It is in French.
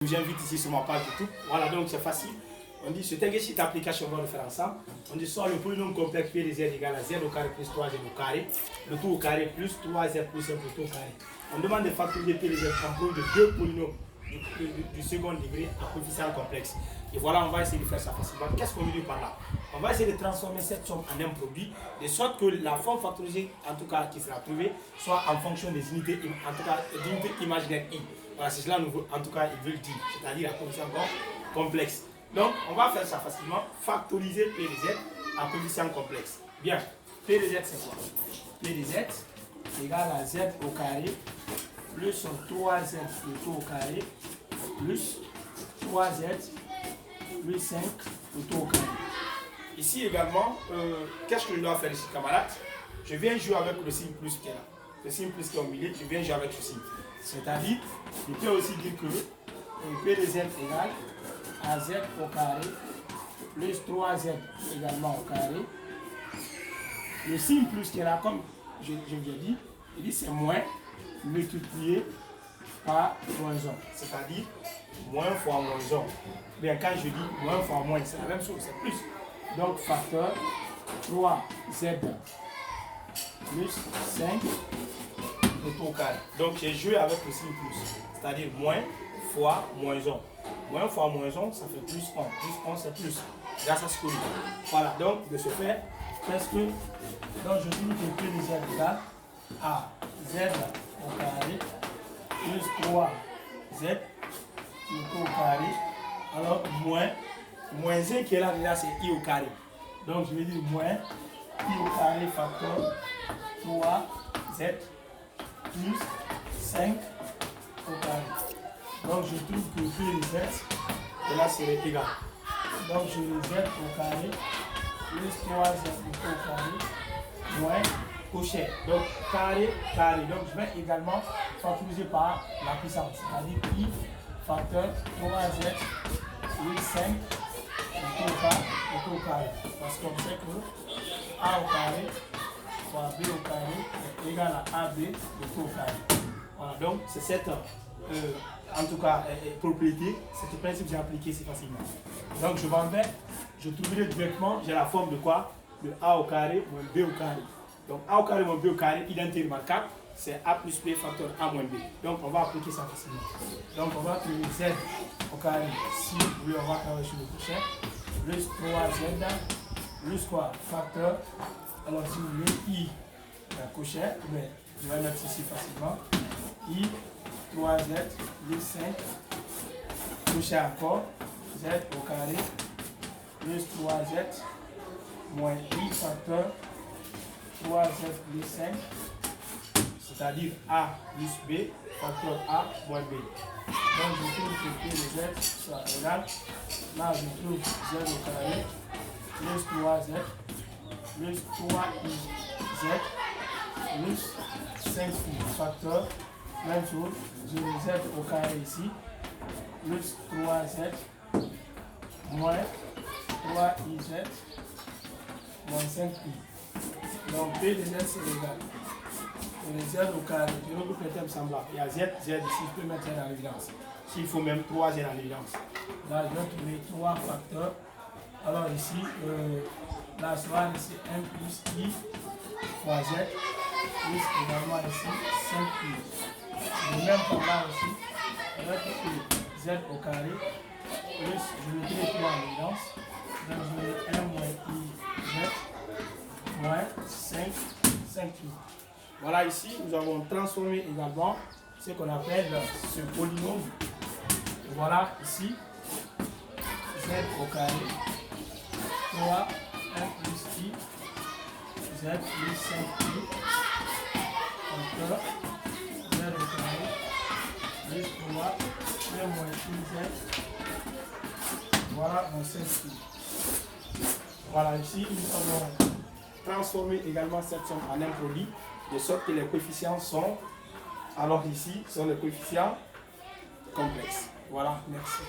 Je vous invite ici sur ma page YouTube. Voilà, donc c'est facile. On dit, cette application, on va le faire ensemble. On dit soit le polynôme complexe P de Z égale à Z au carré plus 3Z au carré, le tout au carré plus 3Z plus 1 plus tout au carré. On demande de factoriser P de Z en preuve de deux polynômes du second degré à coefficient complexe. Et voilà, on va essayer de faire ça facilement. Qu'est-ce qu'on veut dire par là? On va essayer de transformer cette somme en un produit, de sorte que la forme factorisée, en tout cas qui sera trouvée, soit en fonction des unités, en tout cas des unités imaginaires I. Voilà, c'est cela, en tout cas, ils veulent dire, c'est-à-dire la coefficient complexe. Donc, on va faire ça facilement, factoriser P de Z en coefficient complexe. Bien, P de Z, c'est quoi? P de Z égale à Z au carré plus 3Z le tout au carré plus 3Z plus 5 le tout au carré. Ici également, qu'est-ce que je dois faire ici, camarades? Je viens jouer avec le signe plus qui est là. Le signe plus qui est au milieu, je viens jouer avec ce signe. C'est-à-dire, je peux aussi dire que P de Z égale à Z au carré plus 3Z également au carré. Le signe plus qui est là, comme je vous ai dit, il dit c'est moins multiplié par moins 1. C'est-à-dire moins fois moins 1. Bien, quand je dis moins fois moins, c'est la même chose, c'est plus. Donc, facteur 3Z plus 5 et tout au carré. Donc, j'ai joué avec le signe plus, c'est-à-dire moins fois moins 1. Moins fois moins 1, ça fait plus 1. Plus 1, c'est plus. Grâce à ce que je dis. Voilà, donc, de ce fait, presque, donc je dis que P de Z égale à Z au carré plus 3Z au carré. Alors, moins 1 qui est là déjà, c'est I au carré. Donc, je vais dire moins I au carré facteur 3Z plus 5 au carré. Donc, je trouve que P de Z, et là, c'est égal. Donc, je vais Z au carré plus 3Z au carré moins cocher. Donc, carré, carré. Donc, je vais également factoriser par la puissance. C'est-à-dire I facteur 3Z plus 5 au carré. Parce qu'on sait que A au carré fois B au carré est égal à AB au carré. Voilà, donc c'est cette, en tout cas, propriété, c'est le principe que j'ai appliqué si facilement. Donc je m'en vais, je trouverai directement, j'ai la forme de quoi? De A au carré moins B au carré. Donc A au carré moins B au carré, identité remarquable, c'est A plus B facteur A moins B. Donc on va appliquer ça facilement. Donc on va trouver Z au carré, si oui, on va travailler sur le prochain, plus 3Z, plus quoi? Facteur, alors si vous voulez, I, la cochère, mais je vais mettre ici facilement, I, 3Z, plus 5, cochère encore, Z au carré, plus 3Z, moins I facteur, 3Z plus 5, c'est-à-dire A plus B, facteur A moins B. Donc je trouve que P de Z soit égal. Là je trouve Z au carré, plus 3Z, plus 3IZ, plus 5 facteur, même chose, je mets Z au carré ici, plus 3Z, moins 3IZ, moins 5I. Donc P de Z c'est égal. Et les Z au carré, je regroupe les termes semblables. Il y a Z, Z ici, je peux mettre Z en évidence. S'il faut même 3 Z en évidence. Là, je vais trouver 3 facteurs. Alors ici, la soirée, c'est 1 plus I fois Z, plus également ici 5I. De même par là aussi, je vais trouver Z au carré, plus je mettrai 3 en évidence. Donc je mets 1 moins I, Z, moins 5I. Voilà, ici, nous avons transformé également ce qu'on appelle ce polynôme. Voilà, ici, Z au carré, 3, 1 plus I, Z plus 5I, encore, Z au carré, plus 3, 1 moins IZ, voilà mon 5I. Voilà, ici, nous avons transformé également cette somme en un produit, de sorte que les coefficients sont, alors ici, sont les coefficients complexes. Voilà, merci.